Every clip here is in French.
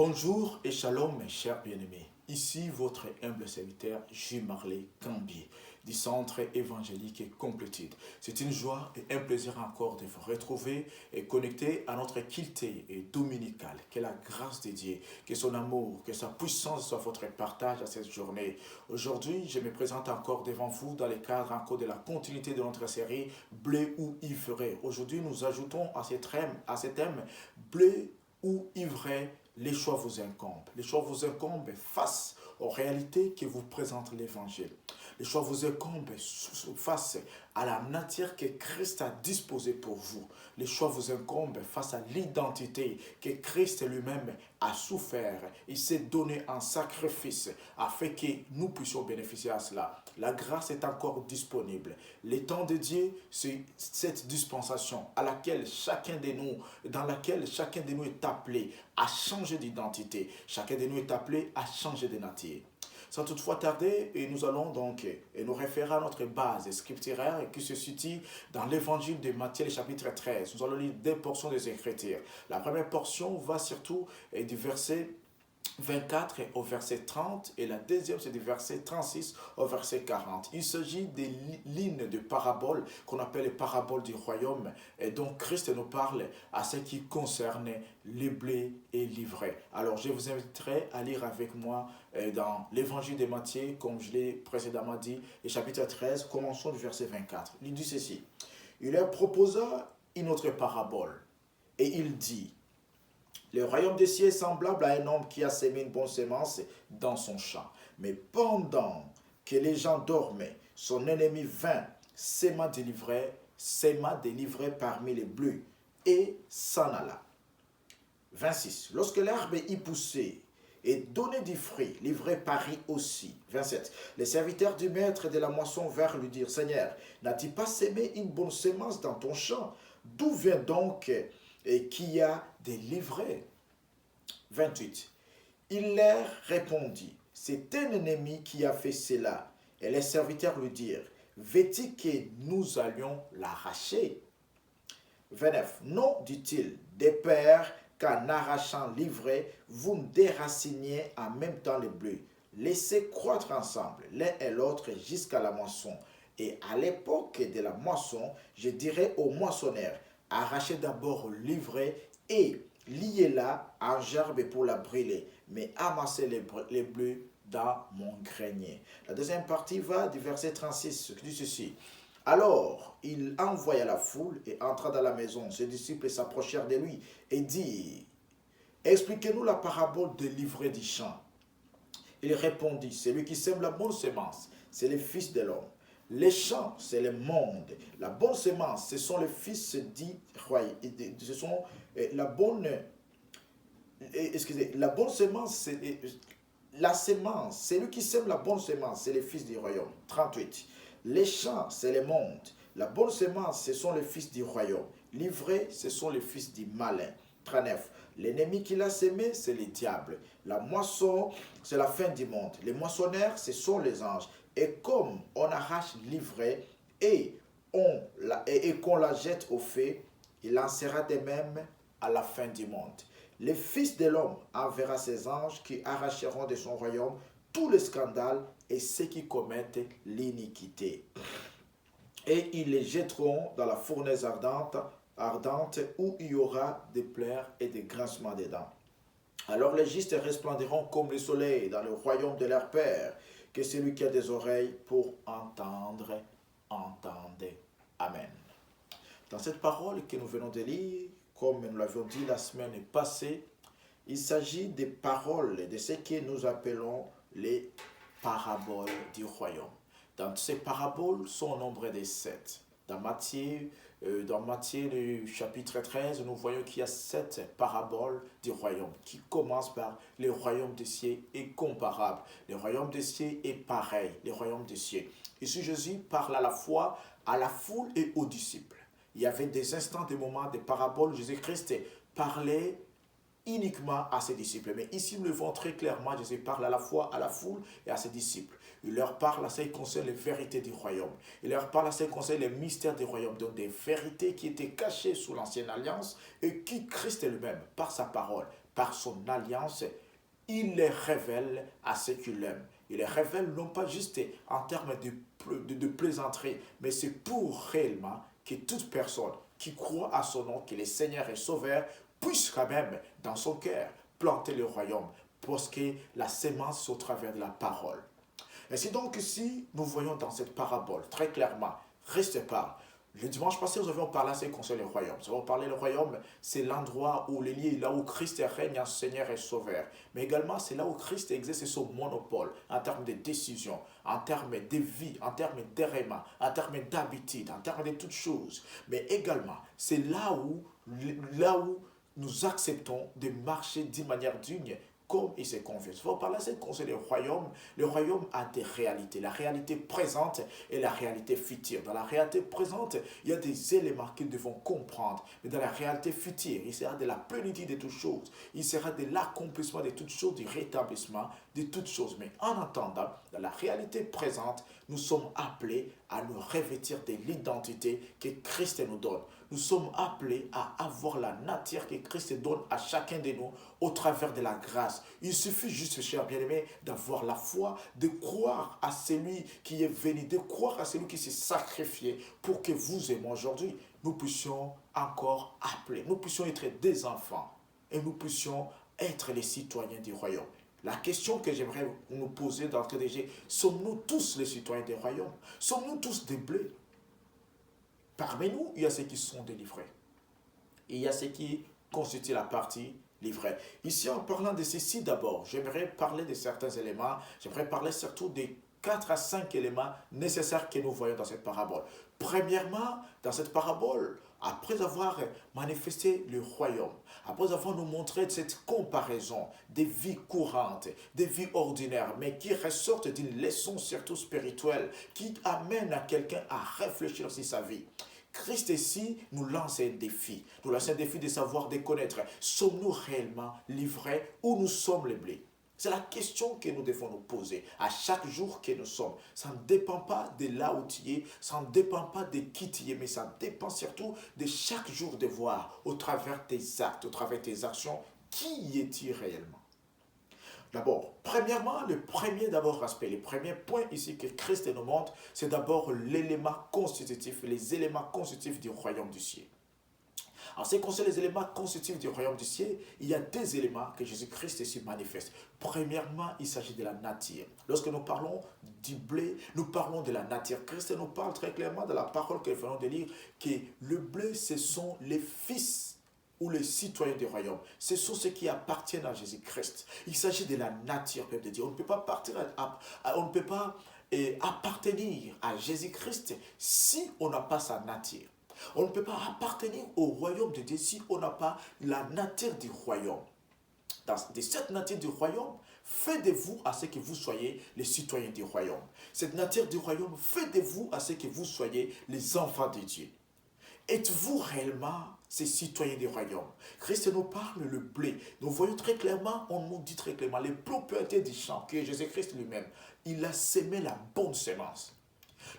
Bonjour et shalom mes chers bien-aimés. Ici votre humble serviteur J. Marley Cambier du Centre évangélique Complétude. C'est une joie et un plaisir encore de vous retrouver et connecter à notre quilté dominicale. Que la grâce de Dieu, que son amour, que sa puissance soit votre partage à cette journée. Aujourd'hui, je me présente encore devant vous dans le cadre encore de la continuité de notre série Bleu ou ivraie. Aujourd'hui, nous ajoutons à ce thème Bleu ou ivraie. Les choix vous incombent. Les choix vous incombent face aux réalités que vous présente l'Évangile. Les choix vous incombent face à la nature que Christ a disposée pour vous. Les choix vous incombent face à l'identité que Christ lui-même a souffert. Il s'est donné en sacrifice afin que nous puissions bénéficier à cela. La grâce est encore disponible. Le temps de Dieu, c'est cette dispensation dans laquelle chacun de nous est appelé à changer d'identité. Chacun de nous est appelé à changer de nature. Sans toutefois tarder, nous allons donc nous référer à notre base scripturaire qui se situe dans l'évangile de Matthieu, chapitre 13. Nous allons lire deux portions des Écritures. La première portion va surtout du verset 24 au verset 30 et la deuxième c'est du verset 36 au verset 40. Il s'agit des lignes de paraboles qu'on appelle les paraboles du royaume et donc Christ nous parle à ce qui concerne les blés et l'ivraie. Alors je vous inviterai à lire avec moi dans l'évangile de Matthieu comme je l'ai précédemment dit, le chapitre 13, commençons du verset 24. Il dit ceci: il leur proposa une autre parabole et il dit: le royaume des cieux est semblable à un homme qui a semé une bonne semence dans son champ. Mais pendant que les gens dormaient, son ennemi vint, sema délivré parmi les bleus et s'en alla. 26. Lorsque l'herbe y poussait et donnait du fruit, l'ivraie parut aussi. 27. Les serviteurs du maître de la moisson vinrent lui dire: Seigneur, n'as-tu pas semé une bonne semence dans ton champ? D'où vient donc qui a des livrées? 28. Il leur répondit: c'est un ennemi qui a fait cela. Et les serviteurs lui dirent: veux-tu que nous allions l'arracher? 29. Non, dit-il, de peur qu'en arrachant l'ivraie, vous ne déraciniez en même temps les bleus. Laissez croître ensemble l'un et l'autre jusqu'à la moisson. Et à l'époque de la moisson, je dirai aux moissonneurs: arrachez d'abord l'ivraie et liez-la en gerbe pour la brûler, mais amassez les bleus dans mon grenier. La deuxième partie va du verset 36, qui dit ceci: alors il envoya la foule et entra dans la maison. Ses disciples s'approchèrent de lui et dirent: expliquez-nous la parabole de l'ivraie du champ. Il répondit: celui qui sème la bonne semence, c'est le Fils de l'homme. Les champs, c'est le monde. La bonne semence, ce sont les fils dits royaux. Ce sont la bonne semence, c'est la semence. Celui qui sème la bonne semence, c'est les fils du royaume. 38. Les champs, c'est le monde. La bonne semence, ce sont les fils du royaume. L'ivraie, ce sont les fils du malin. 39. L'ennemi qui l'a sémé, c'est le diable. La moisson, c'est la fin du monde. Les moissonneurs, ce sont les anges. Et comme on arrache l'ivraie et qu'on la jette au feu, il en sera de même à la fin du monde. Le Fils de l'homme enverra ses anges qui arracheront de son royaume tous les scandales et ceux qui commettent l'iniquité. Et ils les jetteront dans la fournaise ardente où il y aura des pleurs et des grincements des dents. Alors les justes resplendiront comme le soleil dans le royaume de leur Père. Que celui qui a des oreilles pour entendre, entende. Amen. Dans cette parole que nous venons de lire, comme nous l'avions dit la semaine passée, il s'agit des paroles de ce que nous appelons les paraboles du royaume. Dans ces paraboles sont au nombre de 7. Dans Matthieu, le chapitre 13, nous voyons qu'il y a 7 paraboles du royaume qui commencent par le royaume des cieux est comparable. Le royaume des cieux est pareil, le royaume des cieux. Ici, Jésus parle à la fois à la foule et aux disciples. Il y avait des instants, des moments, des paraboles où Jésus-Christ parlait uniquement à ses disciples. Mais ici, nous le voyons très clairement, Jésus parle à la fois à la foule et à ses disciples. Il leur parle à ce qui concerne les vérités du royaume. Il leur parle à ce qui concerne les mystères du royaume. Donc des vérités qui étaient cachées sous l'ancienne alliance et qui Christ lui-même, par sa parole, par son alliance, il les révèle à ceux qui l'aiment. Il les révèle non pas juste en termes de plaisanterie, mais c'est pour réellement que toute personne qui croit à son nom, qu'il est Seigneur et Sauveur, puisse quand même, dans son cœur, planter le royaume, parce que la sémence c'est au travers de la parole. Et c'est donc ici, nous voyons dans cette parabole, très clairement, restez pas. Le dimanche passé, nous avions parlé assez concernant le royaume. Nous avons parlé le royaume, c'est l'endroit où les liés, là où Christ règne en Seigneur et Sauveur. Mais également, c'est là où Christ exerce son monopole en termes de décision, en termes de vie, en termes d'errement, en termes d'habitude, en termes de toutes choses. Mais également, c'est là où nous acceptons de marcher d'une manière digne comme il se convient. Il faut parler c'est concernant le royaume. Le royaume a des réalités. La réalité présente et la réalité future. Dans la réalité présente, il y a des éléments que nous devons comprendre. Mais dans la réalité future, il sera de la plénitude de toutes choses. Il sera de l'accomplissement de toutes choses, du rétablissement de toutes choses. Mais en attendant, dans la réalité présente, nous sommes appelés à nous revêtir de l'identité que Christ nous donne. Nous sommes appelés à avoir la nature que Christ donne à chacun de nous au travers de la grâce. Il suffit juste, chers bien-aimés, d'avoir la foi, de croire à celui qui est venu, de croire à celui qui s'est sacrifié pour que vous et moi aujourd'hui, nous puissions encore appeler, nous puissions être des enfants et nous puissions être les citoyens du royaume. La question que j'aimerais nous poser d'entrée de jeu, sommes-nous tous les citoyens du royaume? Sommes-nous tous des blés? Parmi nous, il y a ceux qui sont délivrés. Et il y a ceux qui constituent la partie livrée. Ici, en parlant de ceci d'abord, j'aimerais parler de certains éléments. J'aimerais parler surtout des 4 à 5 éléments nécessaires que nous voyons dans cette parabole. Premièrement, dans cette parabole, après avoir manifesté le royaume, après avoir nous montré cette comparaison des vies courantes, des vies ordinaires, mais qui ressortent d'une leçon surtout spirituelle, qui amène à quelqu'un à réfléchir sur sa vie. Christ ici nous lance un défi. Nous lance un défi de savoir, de connaître. Sommes-nous réellement livrés ou nous sommes les blés? C'est la question que nous devons nous poser à chaque jour que nous sommes. Ça ne dépend pas de là où tu es, ça ne dépend pas de qui tu es, mais ça dépend surtout de chaque jour de voir au travers tes actes, au travers tes actions, qui es-tu réellement? D'abord, premièrement, le premier d'abord aspect, le premier point ici que Christ nous montre, c'est d'abord l'élément constitutif, les éléments constitutifs du royaume du ciel. En ce qui concerne les éléments constitutifs du royaume du ciel, il y a deux éléments que Jésus-Christ ici manifeste. Premièrement, il s'agit de la nature. Lorsque nous parlons du blé, nous parlons de la nature. Christ nous parle très clairement de la parole que nous venons de lire, que le blé, ce sont les fils ou les citoyens du royaume. Ce sont ceux qui appartiennent à Jésus-Christ. Il s'agit de la nature, peuple de Dieu. On ne peut pas on ne peut pas appartenir à Jésus-Christ si on n'a pas sa nature. On ne peut pas appartenir au royaume de Dieu si on n'a pas la nature du royaume. De cette nature du royaume, faites de vous à ce que vous soyez les citoyens du royaume. Cette nature du royaume, faites de vous à ce que vous soyez les enfants de Dieu. Êtes-vous réellement ces citoyens du royaume? Christ nous parle le blé. Nous voyons très clairement, on nous dit très clairement, les propriétés du champ, que Jésus-Christ lui-même, il a sémé la bonne sémence.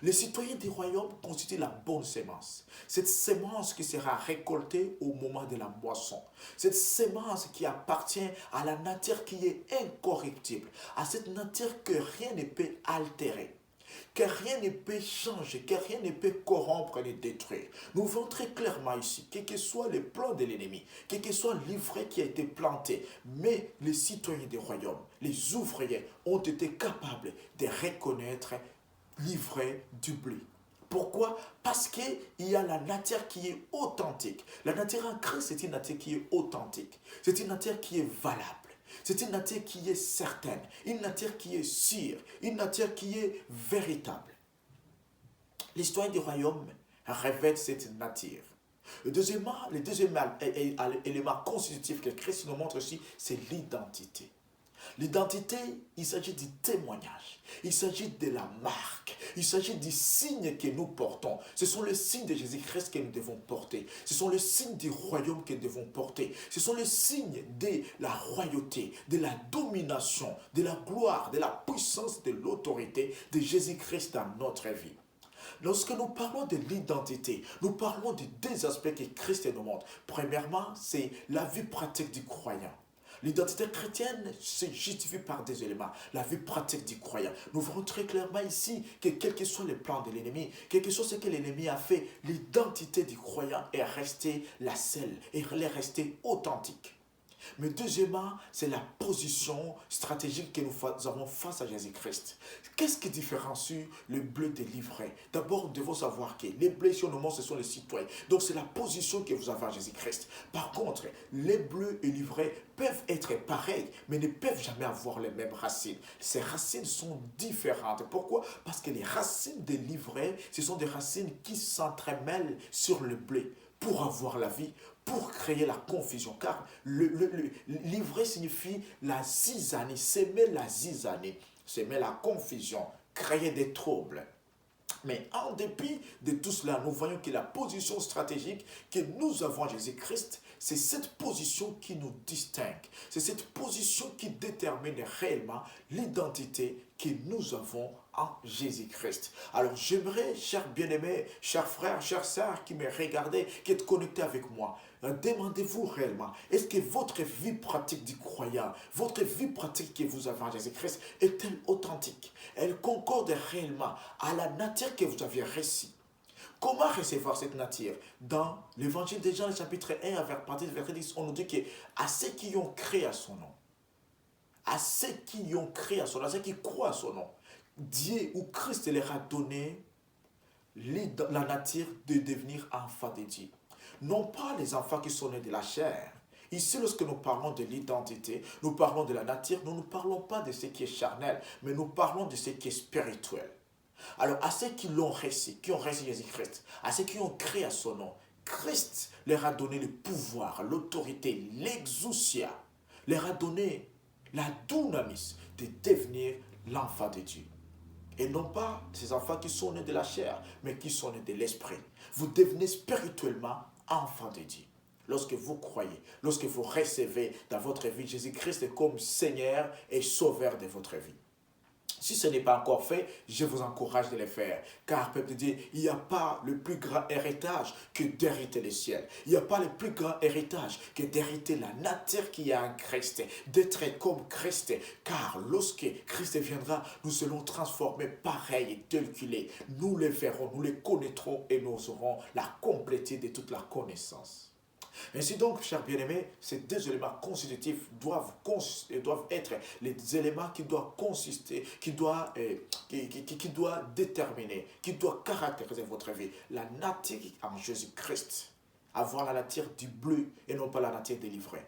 Les citoyens du royaume constituent la bonne sémence. Cette sémence qui sera récoltée au moment de la moisson. Cette sémence qui appartient à la nature qui est incorruptible. À cette nature que rien ne peut altérer. Que rien ne peut changer, que rien ne peut corrompre ni détruire. Nous voyons très clairement ici, quel que soit le plan de l'ennemi, quel que soit l'ivraie qui a été planté, mais les citoyens du royaume, les ouvriers ont été capables de reconnaître l'ivraie du blé. Pourquoi? Parce qu'il y a la nature qui est authentique. La nature en Christ, c'est une nature qui est authentique. C'est une nature qui est valable. C'est une nature qui est certaine. Une nature qui est sûre. Une nature qui est véritable. L'histoire du royaume révèle cette nature. Le deuxième élément constitutif que Christ nous montre ici, c'est l'identité. L'identité, il s'agit du témoignage, il s'agit de la marque, il s'agit du signe que nous portons. Ce sont les signes de Jésus-Christ que nous devons porter. Ce sont les signes du royaume que nous devons porter. Ce sont les signes de la royauté, de la domination, de la gloire, de la puissance, de l'autorité de Jésus-Christ dans notre vie. Lorsque nous parlons de l'identité, nous parlons de deux aspects que Christ nous montre. Premièrement, c'est la vie pratique du croyant. L'identité chrétienne se justifie par des éléments. La vie pratique du croyant. Nous verrons très clairement ici que quels que soient les plans de l'ennemi, quel que soit ce que l'ennemi a fait, l'identité du croyant est restée la seule et elle est restée authentique. Mais deuxièmement, c'est la position stratégique que nous avons face à Jésus-Christ. Qu'est-ce qui différencie le bleu des livrets? D'abord, nous devons savoir que les bleus sur le monde, ce sont les citoyens. Donc, c'est la position que vous avez à Jésus-Christ. Par contre, les bleus et livrets peuvent être pareils, mais ne peuvent jamais avoir les mêmes racines. Ces racines sont différentes. Pourquoi? Parce que les racines des livrets, ce sont des racines qui s'entremêlent sur le blé pour avoir la vie, pour créer la confusion. Car l'ivraie signifie la zizanie, s'aimer la zizanie, s'aimer la confusion, créer des troubles. Mais en dépit de tout cela, nous voyons que la position stratégique que nous avons à Jésus-Christ, c'est cette position qui nous distingue. C'est cette position qui détermine réellement l'identité que nous avons en Jésus-Christ. Alors j'aimerais, chers bien-aimés, chers frères, chères sœurs qui me regardez, qui êtes connectés avec moi, demandez-vous réellement, est-ce que votre vie pratique du croyant, votre vie pratique que vous avez en Jésus-Christ est-elle authentique? Elle concorde réellement à la nature que vous avez reçue. Comment recevoir cette nature? Dans l'évangile de Jean, le chapitre 1, à partir du verset 10, on nous dit que à ceux qui ont créé à son nom, à ceux qui ont créé à son nom, à ceux qui croient à son nom, Dieu ou Christ leur a donné la nature de devenir enfants de Dieu. Non pas les enfants qui sont nés de la chair. Ici, lorsque nous parlons de l'identité, nous parlons de la nature, nous ne parlons pas de ce qui est charnel, mais nous parlons de ce qui est spirituel. Alors, à ceux qui l'ont reçu, qui ont reçu Jésus-Christ, à ceux qui ont créé à son nom, Christ leur a donné le pouvoir, l'autorité, l'exousia, leur a donné la dunamis de devenir l'enfant de Dieu. Et non pas ces enfants qui sont nés de la chair, mais qui sont nés de l'esprit. Vous devenez spirituellement enfant de Dieu. Lorsque vous croyez, lorsque vous recevez dans votre vie Jésus-Christ comme Seigneur et Sauveur de votre vie. Si ce n'est pas encore fait, je vous encourage de le faire. Car, peuple de Dieu, il n'y a pas le plus grand héritage que d'hériter le ciel. Il n'y a pas le plus grand héritage que d'hériter la nature qui est en Christ. D'être comme Christ. Car lorsque Christ viendra, nous serons transformés pareil et tel qu'il est. Nous le verrons, nous le connaîtrons et nous aurons la complétude de toute la connaissance. Ainsi donc, chers bien-aimés, ces deux éléments constitutifs doivent être les éléments qui doivent consister, qui doivent déterminer, qui doivent caractériser votre vie. La nature en Jésus-Christ, avoir la nature du bleu et non pas la nature des livrets.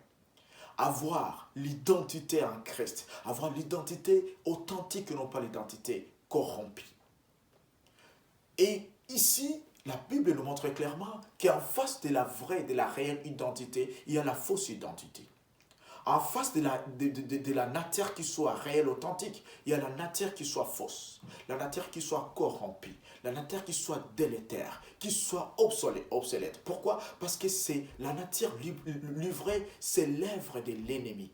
Avoir l'identité en Christ, avoir l'identité authentique et non pas l'identité corrompue. Et ici, la Bible nous montre clairement qu'en face de la vraie, de la réelle identité, il y a la fausse identité. En face de la nature qui soit réelle, authentique, il y a la nature qui soit fausse, la nature qui soit corrompue, la nature qui soit délétère, qui soit obsolète. Pourquoi? Parce que c'est la nature livrée, c'est l'œuvre de l'ennemi.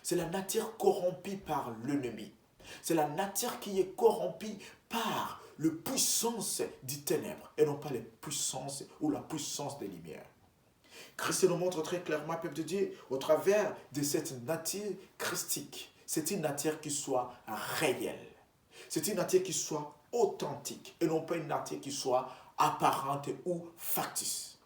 C'est la nature corrompue par l'ennemi. C'est la nature qui est corrompue par la puissance des ténèbres et non pas les puissances ou la puissance des lumières. Christ nous montre très clairement, peuple de Dieu, au travers de cette nature christique. C'est une nature qui soit réelle. C'est une nature qui soit authentique et non pas une nature qui soit apparente ou factice.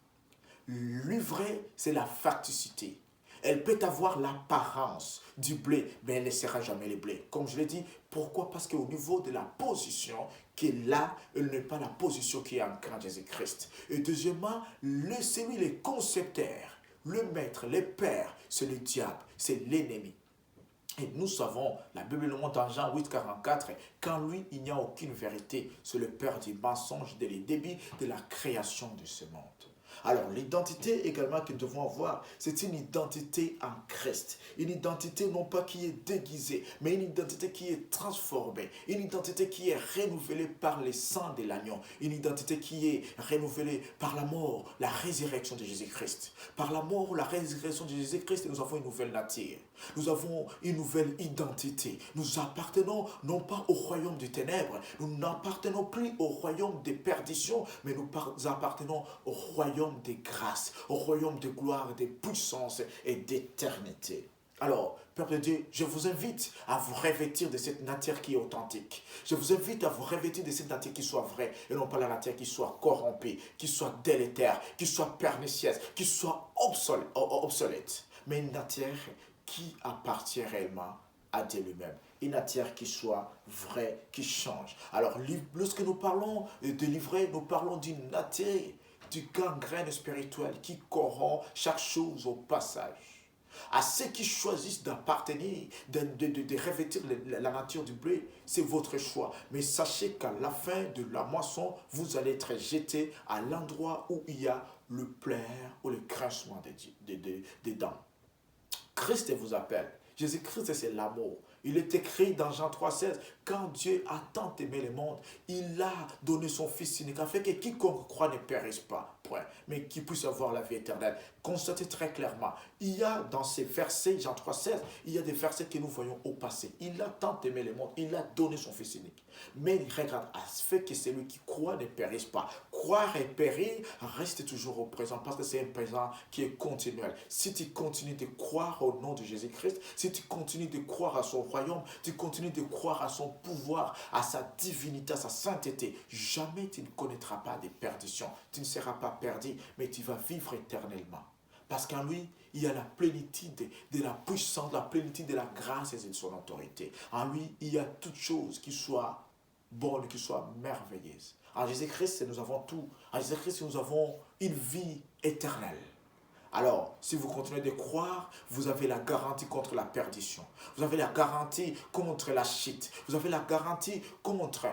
L'ivraie, c'est la facticité. Elle peut avoir l'apparence du blé, mais elle ne sera jamais le blé. Comme je l'ai dit, pourquoi? Parce qu'au niveau de la position qu'elle a, elle n'est pas la position qui est en Christ Jésus-Christ. Et deuxièmement, celui, le concepteur, le maître, le père, c'est le diable, c'est l'ennemi. Et nous savons, la Bible nous montre en Jean 8, 44, qu'en lui, il n'y a aucune vérité. C'est le père du mensonge, de débit de la création de ce monde. Alors, l'identité également que nous devons avoir, c'est une identité en Christ. Une identité non pas qui est déguisée, mais une identité qui est transformée. Une identité qui est renouvelée par le sang de l'agneau. Une identité qui est renouvelée par la mort, la résurrection de Jésus-Christ. Par la mort, la résurrection de Jésus-Christ, nous avons une nouvelle nature. Nous avons une nouvelle identité. Nous appartenons non pas au royaume des ténèbres, nous n'appartenons plus au royaume des perditions, mais nous appartenons au royaume des grâces, au royaume de gloire, de puissance et d'éternité. Alors, peuple de Dieu, je vous invite à vous revêtir de cette nature qui est authentique. Je vous invite à vous revêtir de cette nature qui soit vraie et non pas la nature qui soit corrompue, qui soit délétère, qui soit pernicieuse, qui soit obsolète. Mais une nature qui appartient réellement à Dieu lui-même. Une nature qui soit vraie, qui change. Alors, lorsque nous parlons de l'ivraie, nous parlons d'une nature, du gangrène spirituel qui corrompt chaque chose au passage. À ceux qui choisissent d'appartenir, de revêtir la nature du blé, c'est votre choix. Mais sachez qu'à la fin de la moisson, vous allez être jeté à l'endroit où il y a le pleur ou le crachement des dents. Christ vous appelle. Jésus-Christ, c'est l'amour. Il est écrit dans Jean 3,16, quand Dieu a tant aimé le monde, il a donné son Fils unique, afin que quiconque croit ne périsse pas, point, mais qu'il puisse avoir la vie éternelle. Constatez très clairement, il y a dans ces versets, Jean 3,16, il y a des versets que nous voyons au passé. Il a tant aimé le monde, il a donné son Fils unique. Mais il regarde à ce fait que celui qui croit ne périsse pas. Croire et périr reste toujours au présent, parce que c'est un présent qui est continuel. Si tu continues de croire au nom de Jésus-Christ, si tu continues de croire à son royaume, tu continues de croire à son pouvoir, à sa divinité, à sa sainteté, jamais tu ne connaîtras pas de perdition. Tu ne seras pas perdu, mais tu vas vivre éternellement. Parce qu'en lui, il y a la plénitude de la puissance, la plénitude de la grâce et de son autorité. En lui, il y a toute chose qui soit bonne, qui soit merveilleuse. En Jésus-Christ, nous avons tout. En Jésus-Christ, nous avons une vie éternelle. Alors, si vous continuez de croire, vous avez la garantie contre la perdition. Vous avez la garantie contre la chute. Vous avez la garantie contre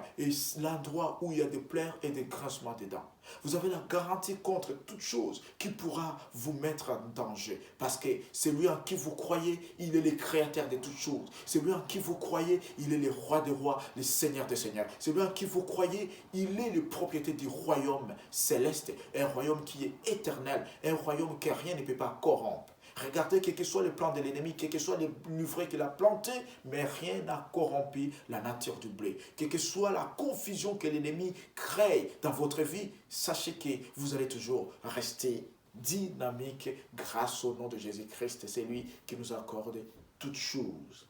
l'endroit où il y a des pleurs et des grincements des dents. Vous avez la garantie contre toute chose qui pourra vous mettre en danger. Parce que celui en qui vous croyez, il est le créateur de toutes choses. Celui en qui vous croyez, il est le roi des rois, le seigneur des seigneurs. Celui en qui vous croyez, il est le propriétaire du royaume céleste. Un royaume qui est éternel. Un royaume que rien ne peut pas corrompre. Regardez, quel que soit le plan de l'ennemi, quel que soit l'ivraie qu'il a planté, mais rien n'a corrompu la nature du blé. Quelle que soit la confusion que l'ennemi crée dans votre vie, sachez que vous allez toujours rester dynamique grâce au nom de Jésus-Christ. C'est lui qui nous accorde toutes choses.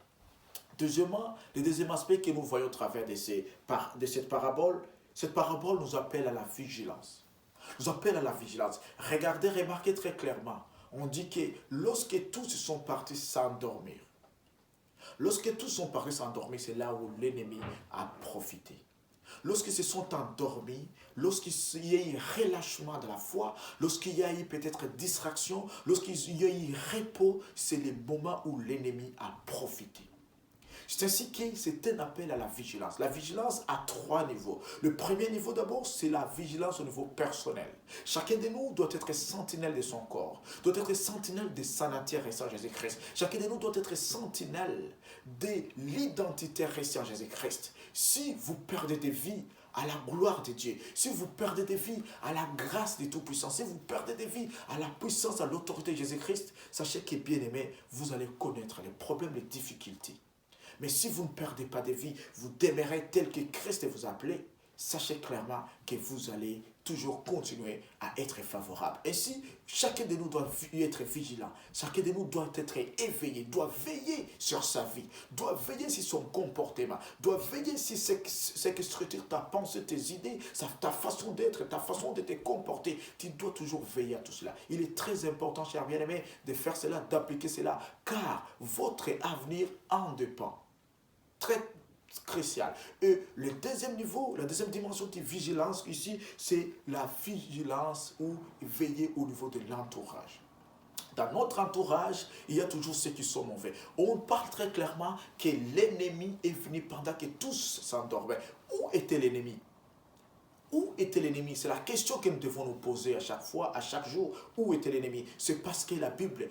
Deuxièmement, le deuxième aspect que nous voyons au travers de cette parabole nous appelle à la vigilance. Nous appelle à la vigilance. Regardez, remarquez très clairement. On dit que lorsque tous sont partis s'endormir, c'est là où l'ennemi a profité. Lorsqu'ils se sont endormis, lorsqu'il y a eu relâchement de la foi, lorsqu'il y a eu peut-être distraction, lorsqu'il y a eu repos, c'est le moment où l'ennemi a profité. C'est ainsi que c'est un appel à la vigilance. La vigilance a 3 niveaux. Le premier niveau d'abord, c'est la vigilance au niveau personnel. Chacun de nous doit être sentinelle de son corps, doit être sentinelle de sa nature restée en Jésus-Christ. Chacun de nous doit être sentinelle de l'identité restée en Jésus-Christ. Si vous perdez des vies, à la gloire de Dieu, si vous perdez des vies à la grâce du Tout-Puissant, si vous perdez des vies à la puissance, à l'autorité de Jésus-Christ, sachez que bien aimé, vous allez connaître les problèmes, les difficultés. Mais si vous ne perdez pas de vie, vous demeurez tel que Christ vous a appelé, sachez clairement que vous allez toujours continuer à être favorable. Et si chacun de nous doit être vigilant, chacun de nous doit être éveillé, doit veiller sur sa vie, doit veiller sur son comportement, doit veiller sur ce que structure ta pensée, tes idées, ta façon d'être, ta façon de te comporter. Tu dois toujours veiller à tout cela. Il est très important, chers bien-aimés, de faire cela, d'appliquer cela, car votre avenir en dépend. Très crucial. Et le deuxième niveau, la deuxième dimension de vigilance ici, c'est la vigilance ou veiller au niveau de l'entourage. Dans notre entourage, il y a toujours ceux qui sont mauvais. On parle très clairement que l'ennemi est venu pendant que tous s'endormaient. Où était l'ennemi? Où était l'ennemi? C'est la question que nous devons nous poser à chaque fois, à chaque jour. Où était l'ennemi? C'est parce que la Bible,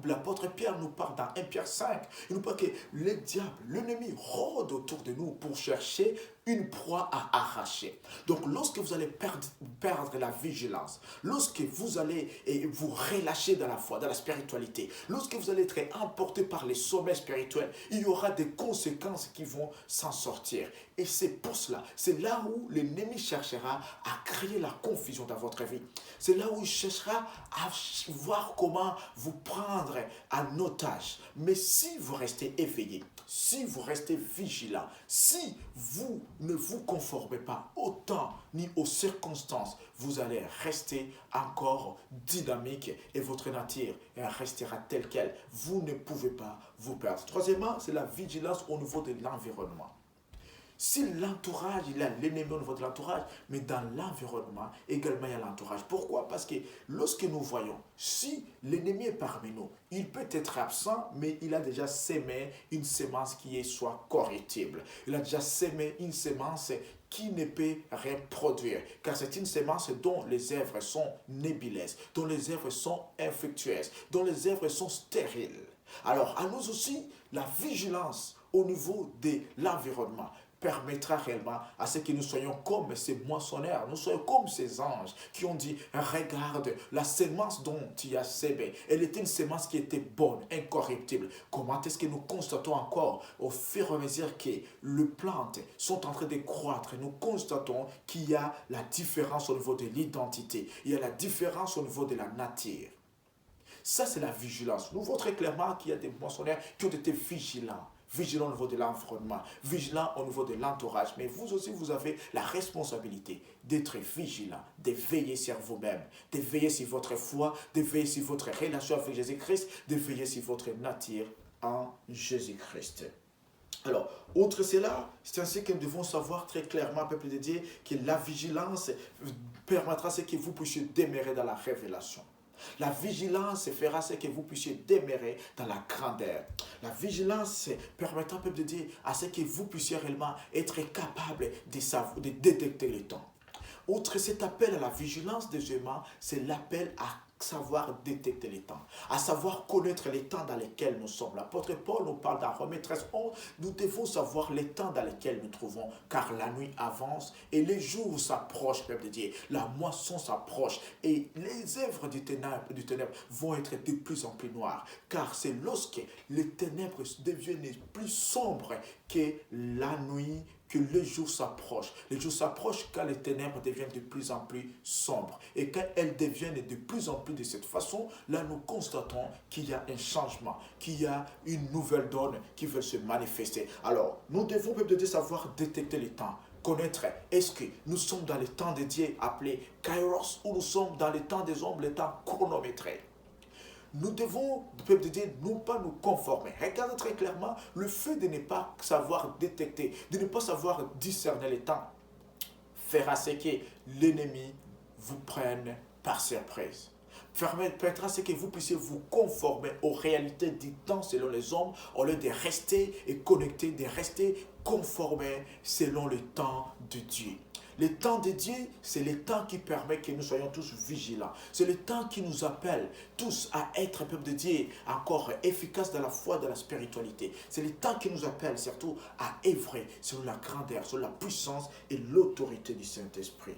l'apôtre Pierre nous parle dans 1 Pierre 5. Il nous parle que le diable, l'ennemi rôde autour de nous pour chercher une proie à arracher. Donc lorsque vous allez perdre la vigilance, lorsque vous allez vous relâcher dans la foi, dans la spiritualité, lorsque vous allez être emporté par les sommets spirituels, il y aura des conséquences qui vont s'en sortir. Et c'est pour cela, c'est là où l'ennemi cherchera à créer la confusion dans votre vie. C'est là où il cherchera à voir comment vous prendre en otage. Mais si vous restez éveillé, si vous restez vigilant, si vous ne vous conformez pas au temps ni aux circonstances, vous allez rester encore dynamique et votre nature restera telle qu'elle. Vous ne pouvez pas vous perdre. Troisièmement, c'est la vigilance au niveau de l'environnement. Si l'entourage, il y a l'ennemi au niveau de l'entourage, mais dans l'environnement, également il y a l'entourage. Pourquoi? Parce que lorsque nous voyons, si l'ennemi est parmi nous, il peut être absent, mais il a déjà sémé une sémence qui est soit correctible. Il a déjà sémé une sémence qui ne peut rien produire, car c'est une sémence dont les œuvres sont nébuleuses, dont les œuvres sont infructueuses, dont les œuvres sont stériles. Alors, à nous aussi, la vigilance au niveau de l'environnement permettra réellement à ce que nous soyons comme ces moissonneurs, nous soyons comme ces anges qui ont dit, regarde, la sémence dont tu as sémé, elle était une sémence qui était bonne, incorruptible. Comment est-ce que nous constatons encore au fur et à mesure que les plantes sont en train de croître, nous constatons qu'il y a la différence au niveau de l'identité, il y a la différence au niveau de la nature. Ça, c'est la vigilance. Nous voyons très clairement qu'il y a des moissonneurs qui ont été vigilants. Vigilants au niveau de l'environnement, vigilants au niveau de l'entourage. Mais vous aussi, vous avez la responsabilité d'être vigilant, de veiller sur vous-même, de veiller sur votre foi, de veiller sur votre relation avec Jésus-Christ, de veiller sur votre nature en Jésus-Christ. Alors, outre cela, c'est ainsi que nous devons savoir très clairement, peuple de Dieu, que la vigilance permettra ce que vous puissiez demeurer dans la révélation. La vigilance fera ce que vous puissiez demeurer dans la grandeur. La vigilance permettra, peuple de Dieu, à ce que vous puissiez réellement être capable de détecter le temps. Outre cet appel à la vigilance des humains, c'est l'appel à savoir détecter les temps, à savoir connaître les temps dans lesquels nous sommes. L'apôtre Paul nous parle dans Romains 13:11, nous devons savoir les temps dans lesquels nous trouvons, car la nuit avance et les jours s'approchent, peuple de Dieu, la moisson s'approche et les œuvres du ténèbre vont être de plus en plus noires, car c'est lorsque les ténèbres deviennent plus sombres que la nuit, que les jours s'approchent. Les jours s'approchent quand les ténèbres deviennent de plus en plus sombres. Et quand elles deviennent de plus en plus de cette façon, là nous constatons qu'il y a un changement, qu'il y a une nouvelle donne qui veut se manifester. Alors, nous devons, peuple de Dieu, savoir détecter les temps. Connaître, est-ce que nous sommes dans les temps de Dieu appelés Kairos ou nous sommes dans les temps des hommes, les temps chronométrés. Nous devons, peuple de Dieu, non pas nous conformer. Regardez très clairement, le fait de ne pas savoir détecter, de ne pas savoir discerner les temps, fera ce que l'ennemi vous prenne par surprise. Permettra ce que vous puissiez vous conformer aux réalités du temps selon les hommes, au lieu de rester et connecter, de rester conformé selon le temps de Dieu. Le temps de Dieu, c'est le temps qui permet que nous soyons tous vigilants. C'est le temps qui nous appelle tous à être, peuple de Dieu, encore efficace dans la foi, dans la spiritualité. C'est le temps qui nous appelle surtout à œuvrer sur la grandeur, sur la puissance et l'autorité du Saint-Esprit.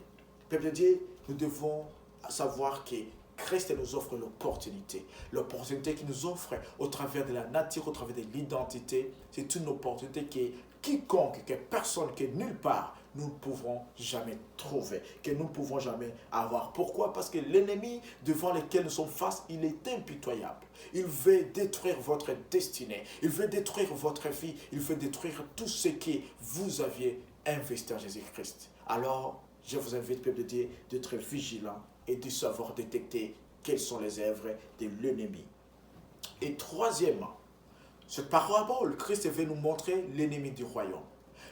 Peuple de Dieu, nous devons savoir que Christ nous offre l'opportunité. L'opportunité qu'il nous offre au travers de la nature, au travers de l'identité, c'est une opportunité que quiconque, que personne, que nulle part, nous ne pouvons jamais trouver, que nous ne pouvons jamais avoir. Pourquoi? Parce que l'ennemi devant lequel nous sommes face, il est impitoyable. Il veut détruire votre destinée, il veut détruire votre vie, il veut détruire tout ce que vous aviez investi en Jésus-Christ. Alors, je vous invite, peuple de Dieu, d'être vigilant et de savoir détecter quelles sont les œuvres de l'ennemi. Et troisièmement, cette parabole, Christ veut nous montrer l'ennemi du royaume.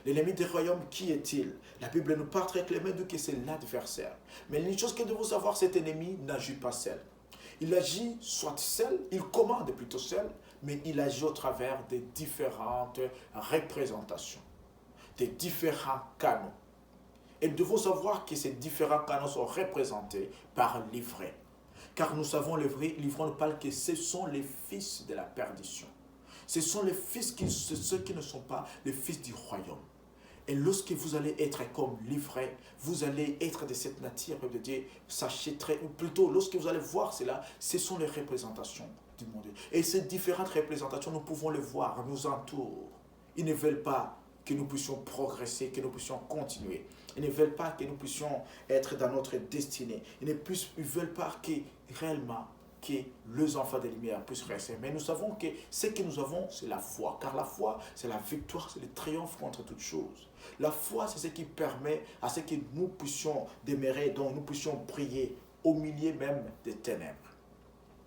L'ennemi du royaume, qui est-il? La Bible nous parle très clairement que c'est l'adversaire. Mais une chose que nous devons savoir, cet ennemi n'agit pas seul. Il agit soit seul, il commande plutôt seul, mais il agit au travers des différentes représentations, des différents canaux. Et nous devons savoir que ces différents canaux sont représentés par l'ivraie. Car nous savons, l'ivraie nous parle que ce sont les fils de la perdition. Ce sont les fils ceux qui ne sont pas les fils du royaume. Et lorsque vous allez être comme l'ivraie, vous allez être de cette nature, peuple de Dieu, sachez très, ou plutôt, lorsque vous allez voir cela, ce sont les représentations du monde. Et ces différentes représentations, nous pouvons les voir, nous entourent. Ils ne veulent pas que nous puissions progresser, que nous puissions continuer. Ils ne veulent pas que nous puissions être dans notre destinée. Ils ne veulent pas que réellement que les enfants des lumières puissent rester. Mais nous savons que ce que nous avons, c'est la foi. Car la foi, c'est la victoire, c'est le triomphe contre toute chose. La foi, c'est ce qui permet à ce que nous puissions demeurer, donc nous puissions prier au milieu même des ténèbres.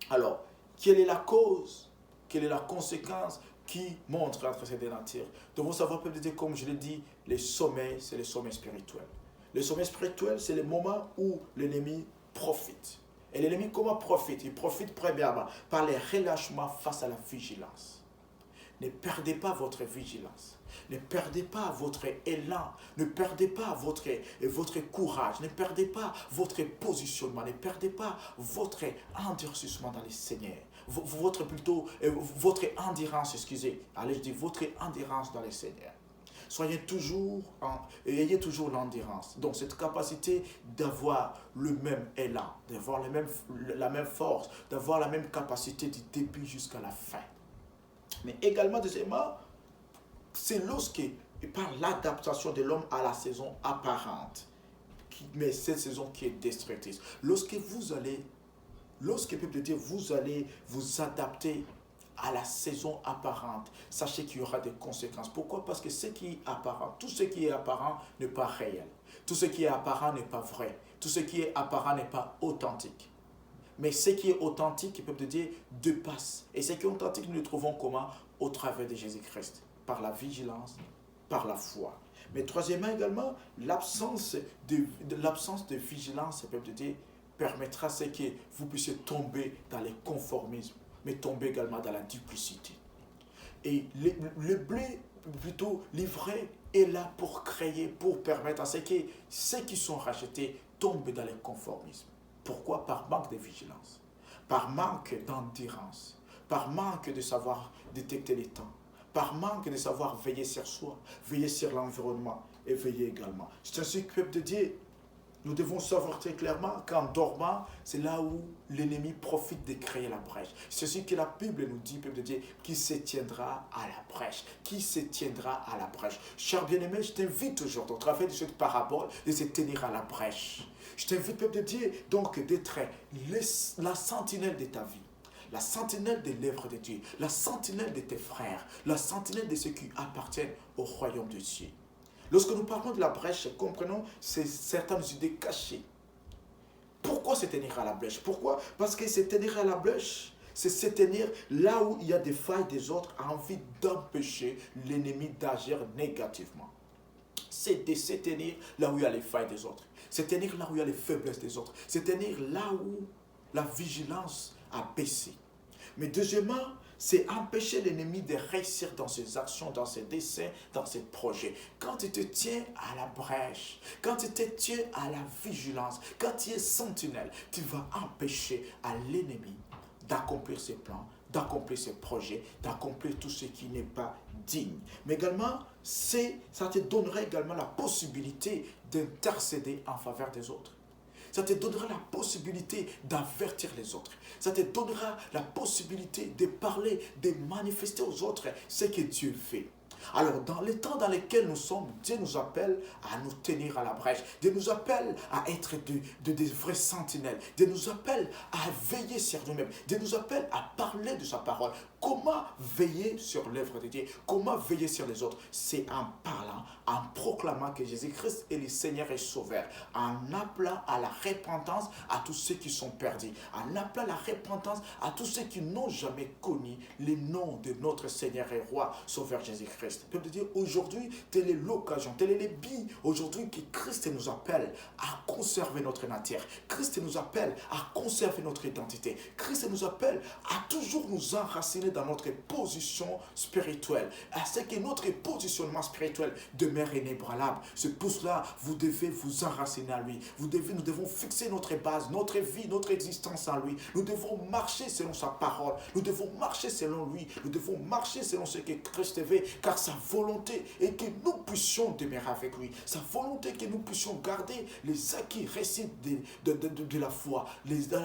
Alors, quelle est la cause? Quelle est la conséquence qui montre entre ces deux natures? Donc, vous savez, peut-être, comme je l'ai dit, les sommets, c'est les sommets spirituels. Le sommet spirituel, c'est le moment où l'ennemi profite. Et l'ennemi, comment profite? Il profite premièrement par les relâchements face à la vigilance. Ne perdez pas votre vigilance. Ne perdez pas votre élan. Ne perdez pas votre courage. Ne perdez pas votre positionnement. Ne perdez pas votre endurcissement dans le Seigneur. Votre endurance, excusez. Allez, je dis votre endurance dans le Seigneur. Ayez toujours l'endurance. Donc cette capacité d'avoir le même élan, d'avoir la même force, d'avoir la même capacité du début jusqu'à la fin. Mais également, deuxièmement, c'est lorsque, par l'adaptation de l'homme à la saison apparente, mais cette saison qui est destructrice, lorsque peuple de Dieu, vous allez vous adapter à la saison apparente, sachez qu'il y aura des conséquences. Pourquoi? Parce que ce qui est apparent, tout ce qui est apparent n'est pas réel. Tout ce qui est apparent n'est pas vrai. Tout ce qui est apparent n'est pas authentique. Mais ce qui est authentique, le peuple de Dieu dépasse. Et ce qui est authentique, nous le trouvons comment? Au travers de Jésus-Christ. Par la vigilance, par la foi. Mais troisièmement également, l'absence de vigilance, le peuple de Dieu, permettra ce que vous puissiez tomber dans les conformismes, mais tomber également dans la duplicité. Et le blé, plutôt l'ivraie, est là pour créer, pour permettre à ce que ceux qui sont rachetés tombent dans les conformismes. Pourquoi? Par manque de vigilance, par manque d'endurance, par manque de savoir détecter les temps, par manque de savoir veiller sur soi, veiller sur l'environnement et veiller également. C'est ainsi que, peuple de Dieu, nous devons savoir très clairement qu'en dormant, c'est là où l'ennemi profite de créer la brèche. C'est ce que la Bible nous dit, peuple de Dieu, qui se tiendra à la brèche. Qui se tiendra à la brèche. Cher bien-aimé, je t'invite aujourd'hui, au travers de cette parabole, de se tenir à la brèche. Je t'invite, peuple de Dieu, donc d'être la sentinelle de ta vie. La sentinelle des lèvres de Dieu. La sentinelle de tes frères. La sentinelle de ceux qui appartiennent au royaume de Dieu. Lorsque nous parlons de la brèche, comprenons certaines idées cachées. Pourquoi se tenir à la brèche? Pourquoi? Parce que se tenir à la brèche, c'est se tenir là où il y a des failles des autres, a envie d'empêcher l'ennemi d'agir négativement. C'est de se tenir là où il y a les failles des autres. Se tenir là où il y a les faiblesses des autres. Se tenir là où la vigilance a baissé. Mais deuxièmement, c'est empêcher l'ennemi de réussir dans ses actions, dans ses desseins, dans ses projets. Quand tu te tiens à la brèche, quand tu te tiens à la vigilance, quand tu es sentinelle, tu vas empêcher à l'ennemi d'accomplir ses plans, d'accomplir ses projets, d'accomplir tout ce qui n'est pas digne. Mais également, ça te donnerait également la possibilité d'intercéder en faveur des autres. Ça te donnera la possibilité d'avertir les autres. Ça te donnera la possibilité de parler, de manifester aux autres ce que Dieu fait. Alors, dans les temps dans lesquels nous sommes, Dieu nous appelle à nous tenir à la brèche. Dieu nous appelle à être des vrais sentinelles. Dieu nous appelle à veiller sur nous-mêmes. Dieu nous appelle à parler de sa parole. Comment veiller sur l'œuvre de Dieu? Comment veiller sur les autres? C'est en parlant, en proclamant que Jésus-Christ est le Seigneur et Sauveur, en appelant à la repentance à tous ceux qui sont perdus, en appelant à la repentance à tous ceux qui n'ont jamais connu le nom de notre Seigneur et Roi, Sauveur Jésus-Christ. Je peux te dire, aujourd'hui, telle est l'occasion, telle est les billes, aujourd'hui que Christ nous appelle à conserver notre nature. Christ nous appelle à conserver notre identité. Christ nous appelle à toujours nous enraciner dans notre position spirituelle, à ce que notre positionnement spirituel demeure inébranlable. C'est pour cela vous devez vous enraciner à lui. Nous devons fixer notre base, notre vie, notre existence en lui. Nous devons marcher selon sa parole. Nous devons marcher selon lui. Nous devons marcher selon ce que Christ veut, car sa volonté et que nous puissions demeurer avec lui. Sa volonté que nous puissions garder les acquis récits de la foi.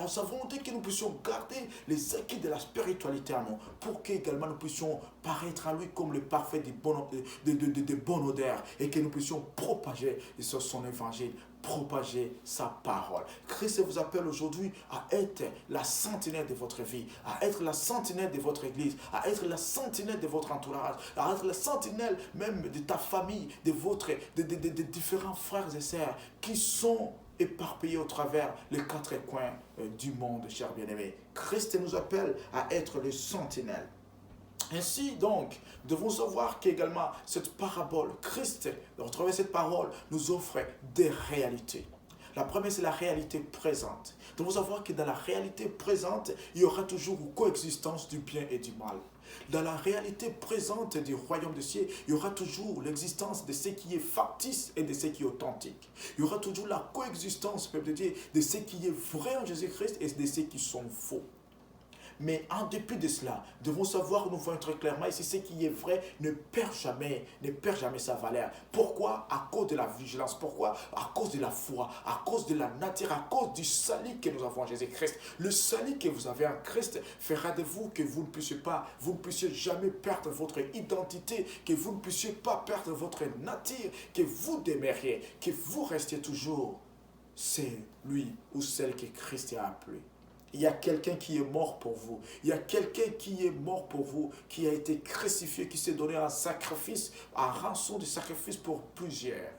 Sa volonté que nous puissions garder les acquis de la spiritualité en nous pour qu'également nous puissions paraître à lui comme le parfait de bonne odeur et que nous puissions propager son évangile, propager sa parole. Christ vous appelle aujourd'hui à être la sentinelle de votre vie, à être la sentinelle de votre église, à être la sentinelle de votre entourage, à être la sentinelle même de ta famille, de différents frères et sœurs qui sont éparpillés au travers les quatre coins du monde, chers bien-aimés. Christ nous appelle à être les sentinelles. Ainsi donc, nous devons savoir qu'également cette parabole, Christ, au travers de cette parole, nous offre des réalités. La première, c'est la réalité présente. Nous devons savoir que dans la réalité présente, il y aura toujours une coexistence du bien et du mal. Dans la réalité présente du royaume des cieux, il y aura toujours l'existence de ce qui est factice et de ce qui est authentique. Il y aura toujours la coexistence, peuple de Dieu, de ce qui est vrai en Jésus-Christ et de ceux qui sont faux. Mais en dépit de cela, nous devons savoir, nous voyons très clairement ici, ce qui est vrai ne perd jamais sa valeur. Pourquoi? À cause de la vigilance. Pourquoi? À cause de la foi, à cause de la nature, à cause du salut que nous avons en Jésus-Christ. Le salut que vous avez en Christ fera de vous que vous ne puissiez jamais perdre votre identité, que vous ne puissiez pas perdre votre nature, que vous demeuriez, que vous restiez toujours celui ou celle que Christ a appelé. Il y a quelqu'un qui est mort pour vous. Il y a quelqu'un qui est mort pour vous, qui a été crucifié, qui s'est donné un sacrifice, un rançon de sacrifice pour plusieurs.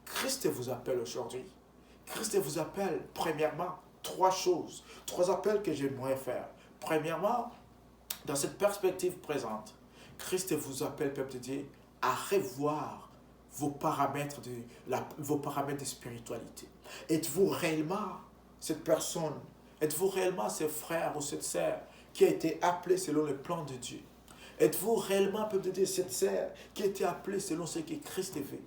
Christ vous appelle aujourd'hui. Christ vous appelle, premièrement, trois choses. Trois appels que j'aimerais faire. Premièrement, dans cette perspective présente, Christ vous appelle, peuple de Dieu, à revoir vos paramètres de spiritualité. Êtes-vous réellement cette personne? Êtes-vous réellement ce frère ou cette sœur qui a été appelé selon le plan de Dieu? Êtes-vous réellement, peuple de Dieu, cette sœur qui a été appelée selon ce que Christ fait?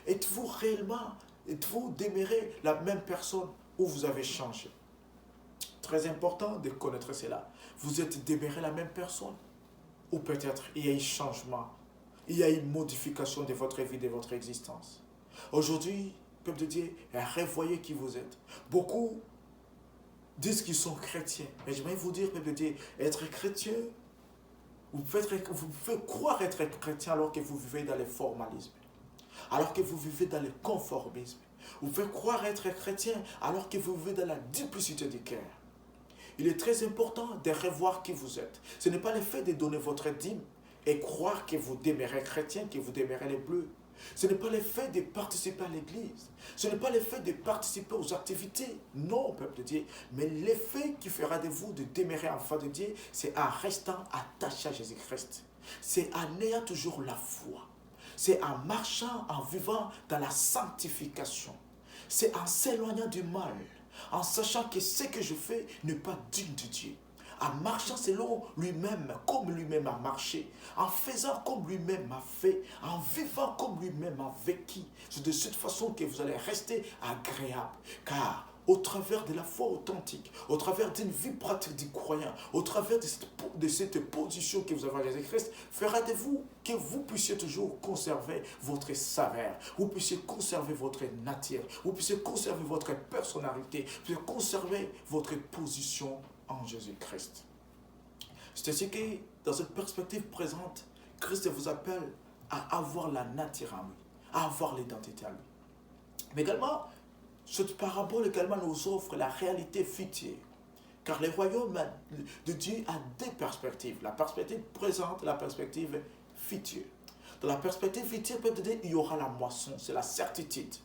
Êtes-vous demeuré la même personne ou vous avez changé? Très important de connaître cela. Vous êtes demeuré la même personne ou peut-être il y a eu changement, il y a eu modification de votre vie, de votre existence. Aujourd'hui, peuple de Dieu, revoyez qui vous êtes. Beaucoup disent qu'ils sont chrétiens. Mais j'aimerais vous dire, peuple de Dieu, être chrétien, vous pouvez croire être chrétien alors que vous vivez dans le formalisme, alors que vous vivez dans le conformisme. Vous pouvez croire être chrétien alors que vous vivez dans la duplicité du cœur. Il est très important de revoir qui vous êtes. Ce n'est pas le fait de donner votre dîme et croire que vous demeurez chrétien, que vous demeurez les bleus. Ce n'est pas le fait de participer à l'église. Ce n'est pas le fait de participer aux activités. Non, peuple de Dieu. Mais l'effet qui fera de vous de demeurer enfant de Dieu, c'est en restant attaché à Jésus-Christ. C'est en ayant toujours la foi. C'est en marchant, en vivant dans la sanctification. C'est en s'éloignant du mal. En sachant que ce que je fais n'est pas digne de Dieu. En marchant selon lui-même, comme lui-même a marché, en faisant comme lui-même a fait, en vivant comme lui-même a vécu. C'est de cette façon que vous allez rester agréable. Car au travers de la foi authentique, au travers d'une vie pratique du croyant, au travers de cette position que vous avez en Jésus-Christ, fera de vous que vous puissiez toujours conserver votre saveur, vous puissiez conserver votre nature, vous puissiez conserver votre personnalité, vous puissiez conserver votre position en Jésus-Christ. C'est ainsi que, dans cette perspective présente, Christ vous appelle à avoir la nature en lui, à avoir l'identité en lui. Mais également, cette parabole également nous offre la réalité future. Car le royaume de Dieu a deux perspectives. La perspective présente et la perspective future. Dans la perspective future, peut-être il y aura la moisson, c'est la certitude.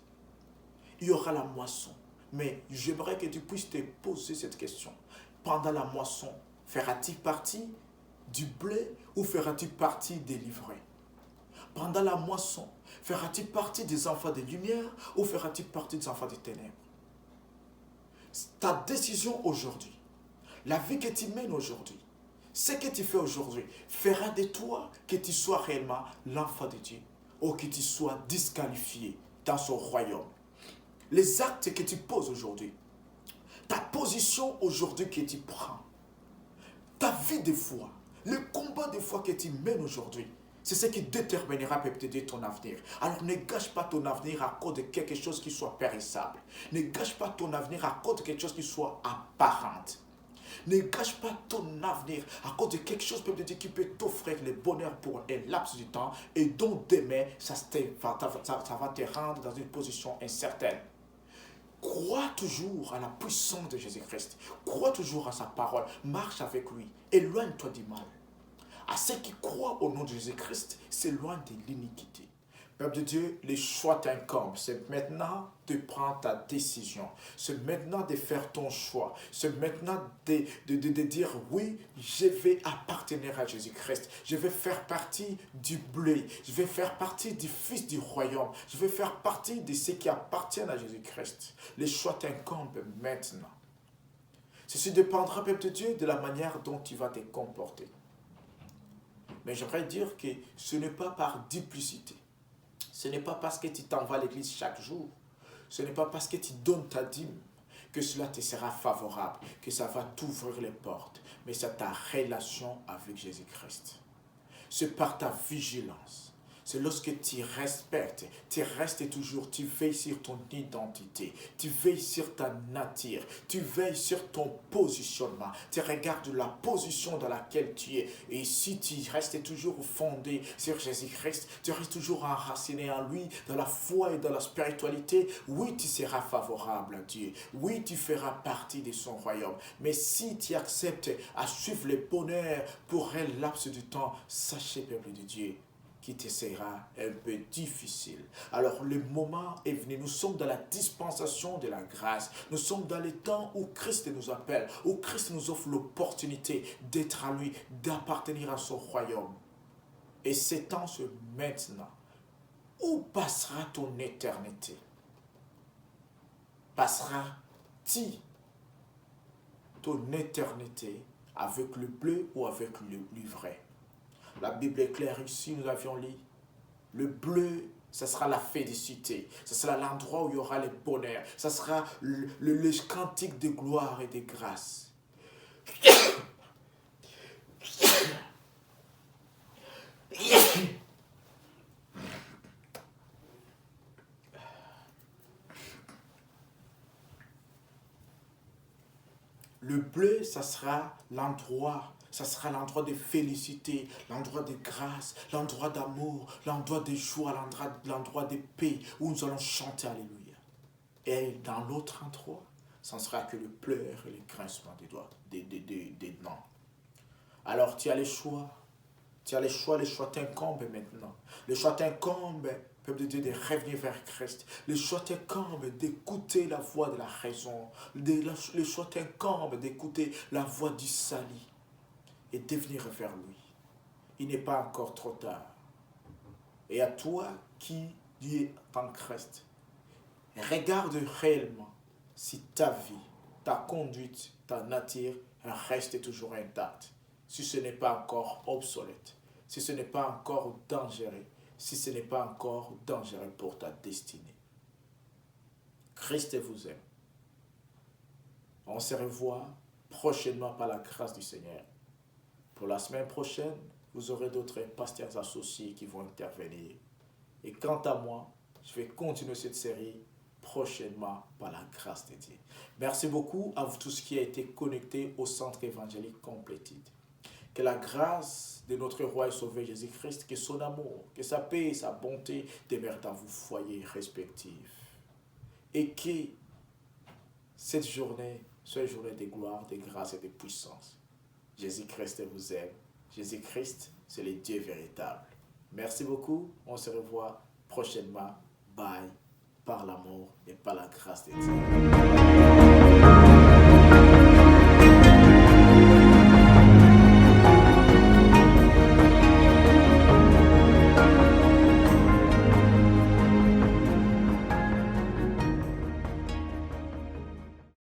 Il y aura la moisson. Mais j'aimerais que tu puisses te poser cette question. Pendant la moisson, feras-tu partie du blé ou feras-tu partie des livrets? Pendant la moisson, feras-tu partie des enfants de lumière ou feras-tu partie des enfants des ténèbres? Ta décision aujourd'hui, la vie que tu mènes aujourd'hui, ce que tu fais aujourd'hui, fera de toi que tu sois réellement l'enfant de Dieu ou que tu sois disqualifié dans son royaume. Les actes que tu poses aujourd'hui, ta position aujourd'hui que tu prends, ta vie de foi, le combat de foi que tu mènes aujourd'hui, C'est ce qui déterminera peut-être ton avenir. Alors ne gâche pas ton avenir à cause de quelque chose qui soit périssable. Ne gâche pas ton avenir à cause de quelque chose qui soit apparente. Ne gâche pas ton avenir à cause de quelque chose peut-être qui peut t'offrir le bonheur pour un laps du temps et dont demain ça va te rendre dans une position incertaine. Crois toujours à la puissance de Jésus-Christ. Crois toujours à sa parole. Marche avec lui. Éloigne-toi du mal. À ceux qui croient au nom de Jésus-Christ, s'éloignent de l'iniquité. Peuple de Dieu, les choix t'incombent. C'est maintenant de prendre ta décision. C'est maintenant de faire ton choix. C'est maintenant de dire oui, je vais appartenir à Jésus-Christ. Je vais faire partie du blé. Je vais faire partie du Fils du royaume. Je vais faire partie de ceux qui appartiennent à Jésus-Christ. Les choix t'incombent maintenant. Ceci dépendra, peuple de Dieu, de la manière dont tu vas te comporter. Mais j'aimerais dire que ce n'est pas par duplicité. Ce n'est pas parce que tu t'en vas à l'église chaque jour. Ce n'est pas parce que tu donnes ta dîme que cela te sera favorable, que ça va t'ouvrir les portes. Mais c'est ta relation avec Jésus-Christ. C'est par ta vigilance. C'est lorsque tu respectes, tu restes toujours, tu veilles sur ton identité, tu veilles sur ta nature, tu veilles sur ton positionnement, tu regardes la position dans laquelle tu es. Et si tu restes toujours fondé sur Jésus-Christ, tu restes toujours enraciné en lui, dans la foi et dans la spiritualité, oui, tu seras favorable à Dieu. Oui, tu feras partie de son royaume. Mais si tu acceptes à suivre le bonheur pour un laps de temps, sachez, peuple de Dieu, qui te sera un peu difficile. Alors le moment est venu, nous sommes dans la dispensation de la grâce, nous sommes dans le temps où Christ nous appelle, où Christ nous offre l'opportunité d'être à lui, d'appartenir à son royaume. Et c'est temps maintenant. Où passera ton éternité? Passera-t-il ton éternité avec le bleu ou avec l'ivraie? La Bible est claire ici, nous avions lu. Le bleu, ce sera la félicité. Ce sera l'endroit où il y aura le bonheur. Ce sera le cantique de gloire et de grâce. Le bleu, ça sera l'endroit. Ça sera l'endroit de félicité, l'endroit de grâce, l'endroit d'amour, l'endroit de joie, l'endroit de paix, où nous allons chanter Alléluia. Et dans l'autre endroit, ça ne sera que le pleur et le grincement des doigts, des dents. Alors tu as les choix. Tu as les choix t'incombent maintenant. Le choix t'incombent, peuple de Dieu, de revenir vers Christ. Le choix t'incombent d'écouter la voix de la raison. Le choix t'incombent d'écouter la voix du salut et de venir vers lui. Il n'est pas encore trop tard. Et à toi qui es en Christ, regarde réellement si ta vie, ta conduite, ta nature reste toujours intacte. Si ce n'est pas encore obsolète, si ce n'est pas encore dangereux, si ce n'est pas encore dangereux pour ta destinée. Christ vous aime. On se revoit prochainement par la grâce du Seigneur. Pour la semaine prochaine, vous aurez d'autres pasteurs associés qui vont intervenir. Et quant à moi, je vais continuer cette série prochainement par la grâce de Dieu. Merci beaucoup à vous tous qui avez été connectés au centre évangélique Complétude. Que la grâce de notre roi et sauveur Jésus-Christ, que son amour, que sa paix et sa bonté demeurent dans vos foyers respectifs. Et que cette journée soit une journée de gloire, de grâce et de puissance. Jésus-Christ vous aime. Jésus-Christ, c'est le Dieu véritable. Merci beaucoup. On se revoit prochainement. Bye. Par l'amour et par la grâce de Dieu.